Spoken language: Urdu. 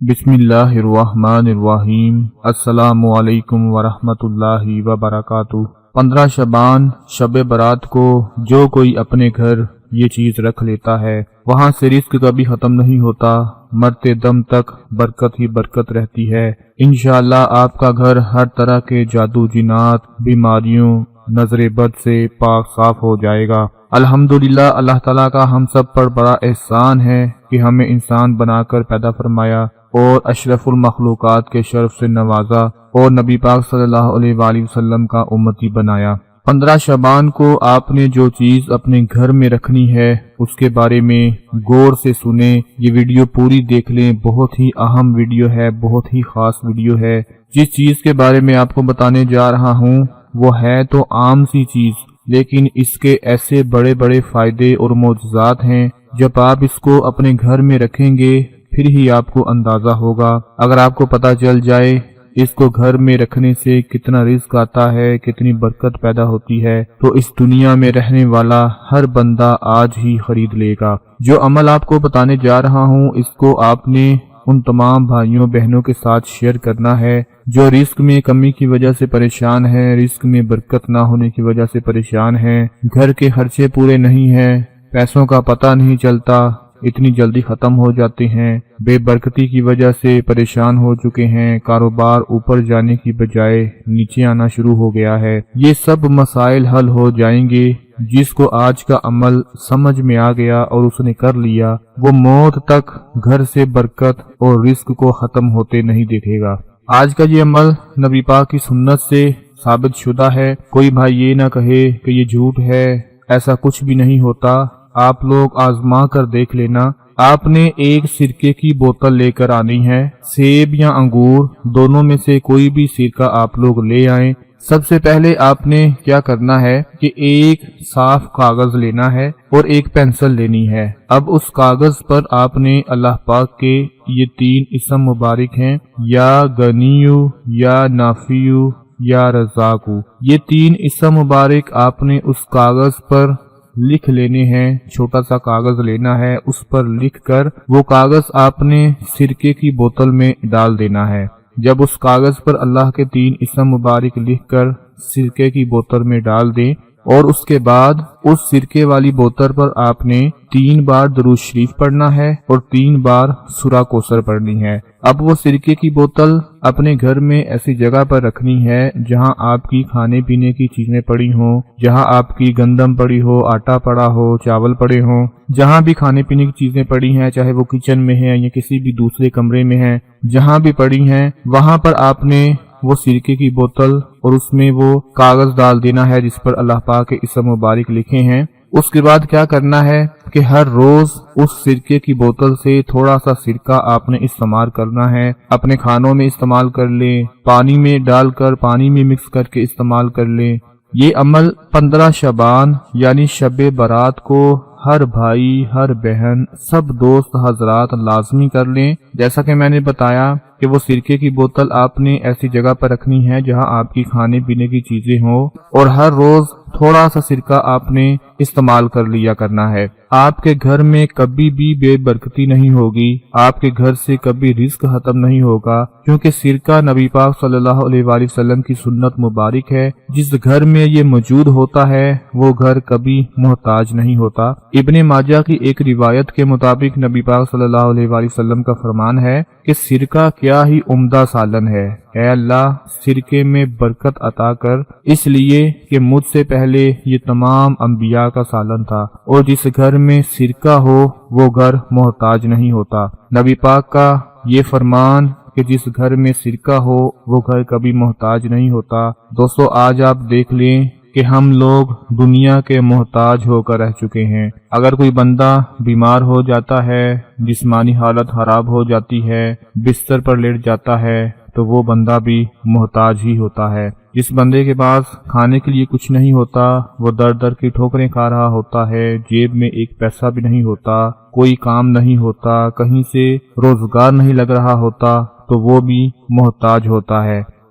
بسم اللہ الرحمن الرحیم۔ السلام علیکم ورحمۃ اللہ وبرکاتہ۔ 15 شعبان شب برات کو جو کوئی اپنے گھر یہ چیز رکھ لیتا ہے وہاں سے رزق کبھی ختم نہیں ہوتا، مرتے دم تک برکت ہی برکت رہتی ہے۔ انشاءاللہ آپ کا گھر ہر طرح کے جادو جنات، بیماریوں، نظر بد سے پاک صاف ہو جائے گا۔ الحمدللہ اللہ تعالیٰ کا ہم سب پر بڑا احسان ہے کہ ہمیں انسان بنا کر پیدا فرمایا اور اشرف المخلوقات کے شرف سے نوازا اور نبی پاک صلی اللہ علیہ وآلہ وسلم کا امتی بنایا۔ 15 شعبان کو آپ نے جو چیز اپنے گھر میں رکھنی ہے اس کے بارے میں غور سے سنیں، یہ ویڈیو پوری دیکھ لیں، بہت ہی اہم ویڈیو ہے، بہت ہی خاص ویڈیو ہے۔ جس چیز کے بارے میں آپ کو بتانے جا رہا ہوں وہ ہے تو عام سی چیز، لیکن اس کے ایسے بڑے بڑے فائدے اور معجزات ہیں، جب آپ اس کو اپنے گھر میں رکھیں گے پھر ہی آپ کو اندازہ ہوگا۔ اگر آپ کو پتہ چل جائے اس کو گھر میں رکھنے سے کتنا رزق آتا ہے، کتنی برکت پیدا ہوتی ہے، تو اس دنیا میں رہنے والا ہر بندہ آج ہی خرید لے گا۔ جو عمل آپ کو بتانے جا رہا ہوں اس کو آپ نے ان تمام بھائیوں بہنوں کے ساتھ شیئر کرنا ہے جو رزق میں کمی کی وجہ سے پریشان ہیں، رزق میں برکت نہ ہونے کی وجہ سے پریشان ہیں، گھر کے خرچے پورے نہیں ہیں، پیسوں کا پتہ نہیں چلتا، اتنی جلدی ختم ہو جاتے ہیں، بے برکتی کی وجہ سے پریشان ہو چکے ہیں، کاروبار اوپر جانے کی بجائے نیچے آنا شروع ہو گیا ہے۔ یہ سب مسائل حل ہو جائیں گے۔ جس کو آج کا عمل سمجھ میں آ گیا اور اس نے کر لیا وہ موت تک گھر سے برکت اور رزق کو ختم ہوتے نہیں دیکھے گا۔ آج کا یہ عمل نبی پاک کی سنت سے ثابت شدہ ہے، کوئی بھائی یہ نہ کہے کہ یہ جھوٹ ہے، ایسا کچھ بھی نہیں ہوتا۔ آپ لوگ آزما کر دیکھ لینا۔ آپ نے ایک سرکے کی بوتل لے کر آنی ہے، سیب یا انگور دونوں میں سے کوئی بھی سرکہ آپ لوگ لے آئیں۔ سب سے پہلے آپ نے کیا کرنا ہے کہ ایک صاف کاغذ لینا ہے اور ایک پینسل لینی ہے۔ اب اس کاغذ پر آپ نے اللہ پاک کے یہ 3 اسم مبارک ہیں، یا غنیو، یا نافیو، یا رزاقو، یہ 3 اسم مبارک آپ نے اس کاغذ پر لکھ لینے ہیں۔ چھوٹا سا کاغذ لینا ہے، اس پر لکھ کر وہ کاغذ آپ نے سرکے کی بوتل میں ڈال دینا ہے۔ جب اس کاغذ پر اللہ کے 3 اسم مبارک لکھ کر سرکے کی بوتل میں ڈال دیں اور اس کے بعد اس سرکے والی بوتل پر آپ نے 3 بار درود شریف پڑھنا ہے اور 3 بار سورہ کوثر پڑھنی ہے۔ اب وہ سرکے کی بوتل اپنے گھر میں ایسی جگہ پر رکھنی ہے جہاں آپ کی کھانے پینے کی چیزیں پڑی ہوں، جہاں آپ کی گندم پڑی ہو، آٹا پڑا ہو، چاول پڑے ہوں، جہاں بھی کھانے پینے کی چیزیں پڑی ہیں، چاہے وہ کچن میں ہیں یا کسی بھی دوسرے کمرے میں ہیں، جہاں بھی پڑی ہیں وہاں پر آپ نے وہ سرکے کی بوتل اور اس میں وہ کاغذ ڈال دینا ہے جس پر اللہ پاک کے اسم مبارک لکھے ہیں۔ اس کے بعد کیا کرنا ہے کہ ہر روز اس سرکے کی بوتل سے تھوڑا سا سرکہ آپ نے استعمال کرنا ہے، اپنے کھانوں میں استعمال کر لیں، پانی میں ڈال کر پانی میں مکس کر کے استعمال کر لیں۔ یہ عمل 15 شعبان یعنی شب برات کو ہر بھائی، ہر بہن، سب دوست حضرات لازمی کر لیں۔ جیسا کہ میں نے بتایا کہ وہ سرکے کی بوتل آپ نے ایسی جگہ پر رکھنی ہے جہاں آپ کی کھانے پینے کی چیزیں ہوں اور ہر روز تھوڑا سا سرکہ آپ نے استعمال کر لیا کرنا ہے۔ آپ کے گھر میں کبھی بھی بے برکتی نہیں ہوگی، آپ کے گھر سے کبھی رزق ختم نہیں ہوگا، کیونکہ سرکہ نبی پاک صلی اللہ علیہ وآلہ وسلم کی سنت مبارک ہے۔ جس گھر میں یہ موجود ہوتا ہے وہ گھر کبھی محتاج نہیں ہوتا۔ ابن ماجہ کی ایک روایت کے مطابق نبی پاک صلی اللہ علیہ وآلہ وسلم کا فرمان ہے کہ سرکہ کیا ہی عمدہ سالن ہے، اے اللہ سرکے میں برکت عطا کر، اس لیے کہ مجھ سے پہلے یہ تمام انبیاء کا سالن تھا، اور جس گھر میں سرکہ ہو وہ گھر محتاج نہیں ہوتا۔ نبی پاک کا یہ فرمان کہ جس گھر میں سرکہ ہو وہ گھر کبھی محتاج نہیں ہوتا۔ دوستو آج آپ دیکھ لیں کہ ہم لوگ دنیا کے محتاج ہو کر رہ چکے ہیں۔ اگر کوئی بندہ بیمار ہو جاتا ہے، جسمانی حالت خراب ہو جاتی ہے، بستر پر لیٹ جاتا ہے تو وہ بندہ بھی محتاج ہی ہوتا ہے۔ جس بندے کے پاس کھانے کے لیے کچھ نہیں ہوتا، وہ در در کی ٹھوکریں کھا رہا ہوتا ہے، جیب میں ایک پیسہ بھی نہیں ہوتا، کوئی کام نہیں ہوتا، کہیں سے روزگار نہیں لگ رہا ہوتا، تو وہ بھی محتاج ہوتا ہے۔